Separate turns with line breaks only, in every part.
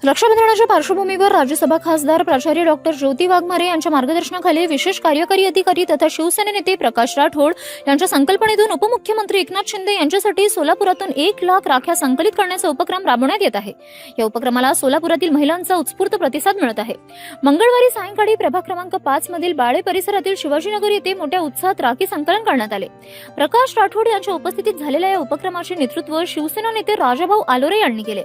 रक्षाबंधनाच्या पार्श्वभूमीवर राज्यसभा खासदार प्राचार्य डॉक्टर ज्योती वाघमारे यांच्या मार्गदर्शनाखाली विशेष कार्यकारी अधिकारी तथा शिवसेना नेते प्रकाश राठोड यांच्या संकल्पनेतून उपमुख्यमंत्री एकनाथ शिंदे यांच्यासाठी सोलापुरातून 1,00,000 राख्या संकलित करण्याचा उपक्रम राबवण्यात येत आहे। या उपक्रमाला सोलापुरातील महिलांचा उत्स्फूर्त प्रतिसाद मिळत आहे। मंगळवारी सायंकाळी प्रभाग क्रमांक 5 मधील बाळे परिसरातील शिवाजीनगर येथे मोठ्या उत्साहात राखी संकलन करण्यात आले। प्रकाश राठोड यांच्या उपस्थितीत झालेल्या या उपक्रमाचे नेतृत्व शिवसेना नेते राजाभाऊ आलोरे यांनी केले।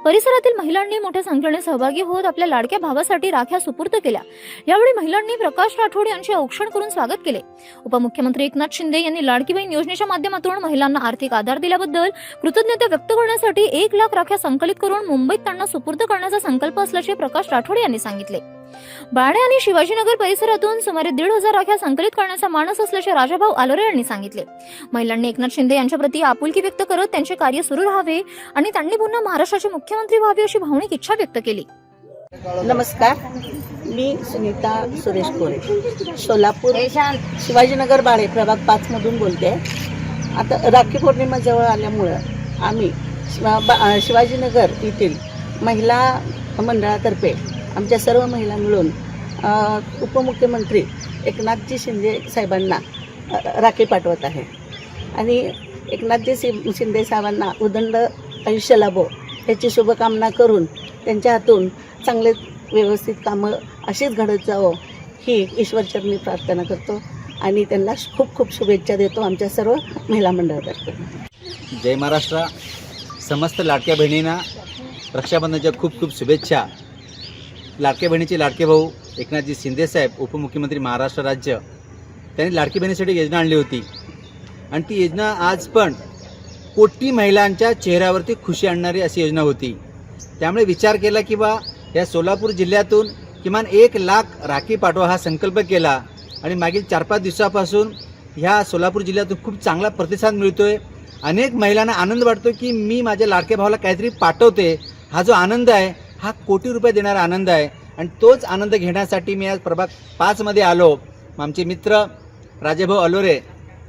परिसरातील महिलांनी मोठ्या संख्येने सहभागी होत आपल्या लाडक्या भावासाठी राख्या सुपूर्द केल्या। यावेळी महिलांनी प्रकाश राठोड यांचे औक्षण करून स्वागत केले। उपमुख्यमंत्री एकनाथ शिंदे यांनी लाडकी बहीण योजनेच्या माध्यमातून महिलांना आर्थिक आधार दिल्याबद्दल कृतज्ञता व्यक्त करण्यासाठी 1,00,000 राख्या संकलित करून मुंबईत त्यांना सुपूर्द करण्याचा संकल्प असल्याचे प्रकाश राठोड यांनी सांगितले। बाळे आणि शिवाजीनगर परिसरातून सुमारे 1,500 राख्या संकलित करण्याचा मानस असल्याचे राजाभाऊ आलोरे यांनी सांगितले। महिलांनी एकनाथ शिंदे यांच्याप्रती आपुलकी व्यक्त करत त्यांचे कार्य सुरू राहावे आणि त्यांनी पुन्हा महाराष्ट्राचे मुख्यमंत्री व्हावे अशी भावनिक इच्छा व्यक्त केली।
नमस्कार, मी सुनीता सुरेश कोरे, सोलापूर शिवाजीनगर बाळे प्रभाग 5 मधून बोलते। आता राखी पौर्णिमा जवळ आल्यामुळे आम्ही शिवाजीनगर येथील महिला मंडळातर्फे आमच्या सर्व महिला मिळून उपमुख्यमंत्री एकनाथजी शिंदे साहेबांना राखी पाठवत आहे आणि एकनाथजी शिंदे साहेबांना उदंड आयुष्य लाभो याची शुभकामना करून त्यांच्या हातून चांगले व्यवस्थित कामं अशीच घडत जावो ही ईश्वरचरणी प्रार्थना करतो आणि त्यांना खूप खूप शुभेच्छा देतो आमच्या सर्व महिला मंडळातर्फे।
जय महाराष्ट्र। समस्त लाडक्या बहिणींना रक्षाबंधनाच्या खूप खूप शुभेच्छा। लाडक्या बहिणीचे लाडके भाऊ एकनाथजी शिंदे साहेब उपमुख्यमंत्री महाराष्ट्र राज्य त्यांनी लाडकी बहिणीसाठी योजना आणली होती आणि ती योजना आज पण कोटी महिलांच्या चेहऱ्यावरती खुशी आणणारी अशी योजना होती। त्यामुळे विचार केला की बा या सोलापूर जिल्ह्यातून किमान 1,00,000 राखी पाठवा हा संकल्प केला आणि मागील 4-5 दिवसापासून ह्या सोलापूर जिल्ह्यातून खूप चांगला प्रतिसाद मिळतोय। अनेक महिलांना आनंद वाटतो की मी माझ्या लाडक्या भावाला काहीतरी पाठवते। हा जो आनंद आहे हा कोटी रुपये देणारा आनंद आहे आणि तोच आनंद घेण्यासाठी मी आज प्रभाग 5 मध्ये आलो। आमचे मित्र राजाभाऊ आलोरे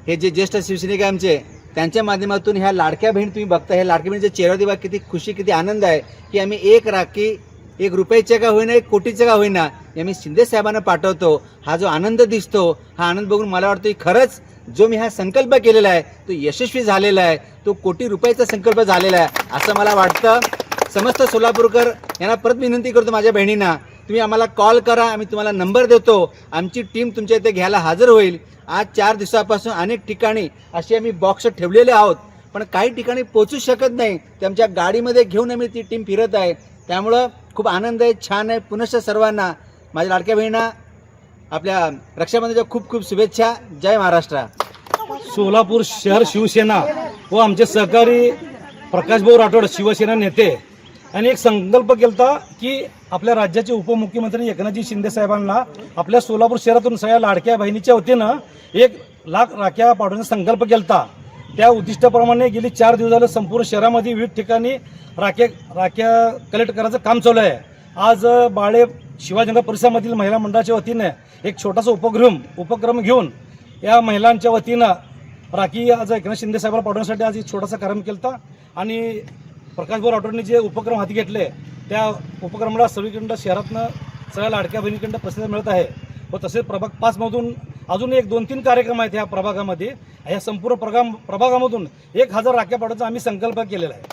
हे जे ज्येष्ठ शिवसैनिक आमचे त्यांच्या माध्यमातून ह्या लाडक्या बहीण तुम्ही बघता, ह्या लाडक्या बहिणीच्या चेहऱ्यावर बघा किती खुशी किती आनंद आहे की आम्ही 1 राखी 1 रुपयाचे का होईना 1 कोटीचे का होईना आम्ही शिंदे साहेबांना पाठवतो। हा जो आनंद दिसतो हा आनंद बघून मला वाटतं की खरंच जो मी हा संकल्प केलेला आहे तो यशस्वी झालेला आहे, तो कोटी रुपयाचा संकल्प झालेला आहे असं मला वाटतं। समस्त सोलापूरकर यांना परत विनंती करतो माझ्या बहिणींना, तुम्ही आम्हाला कॉल करा, आम्ही तुम्हाला नंबर देतो, आमची टीम तुमच्या इथे घ्यायला हजर होईल। आज 4 दिवसापासून अनेक ठिकाणी असे आम्ही बॉक्स ठेवलेले आहोत पण काही ठिकाणी पोहोचू शकत नाही, ते आमच्या गाडीमध्ये घेऊन आम्ही ती टीम फिरत आहे। त्यामुळं खूप आनंद आहे, छान आहे। पुनश्च सर्वांना माझ्या लाडक्या बहिणींना आपल्या रक्षाबंधनाच्या खूप खूप शुभेच्छा। जय महाराष्ट्र।
सोलापूर शहर शिवसेना व आमचे सहकारी प्रकाशभाऊ राठोड शिवसेना नेते यांनी एक संकल्प केलता की आपल्या राज्याचे उपमुख्यमंत्री एकनाथजी शिंदे साहेबांना आपल्या सोलापूर शहरातून सगळ्या लाडक्या बहिणीच्या वतीनं 1,00,000 राख्या पाठवण्याचा संकल्प केलता। त्या उद्दिष्टाप्रमाणे गेली 4 दिवस झाले संपूर्ण शहरामध्ये विविध ठिकाणी राख्या कलेक्ट करायचं काम चालू आहे। आज बाळे शिवाजीनगर परिसरामधील महिला मंडळाच्या वतीने एक छोटासा उपक्रम घेऊन या महिलांच्या वतीनं राखी आज एकनाथ शिंदे साहेबांना पाठवण्यासाठी आज एक छोटासा कार्यक्रम केलता आणि प्रकाशभाऊ राठोडने जे उपक्रम हाती घेतले त्या उपक्रमाला सगळीकडं शहरातनं सगळ्या लाडक्या बहिणीकडं प्रतिसाद मिळत आहे व तसेच प्रभाग 5 मधून अजून 1-2-3 कार्यक्रम आहेत ह्या प्रभागामध्ये। ह्या संपूर्ण प्रभागामधून 1,000 राख्या पाठवण्याचा आम्ही संकल्प केलेला आहे।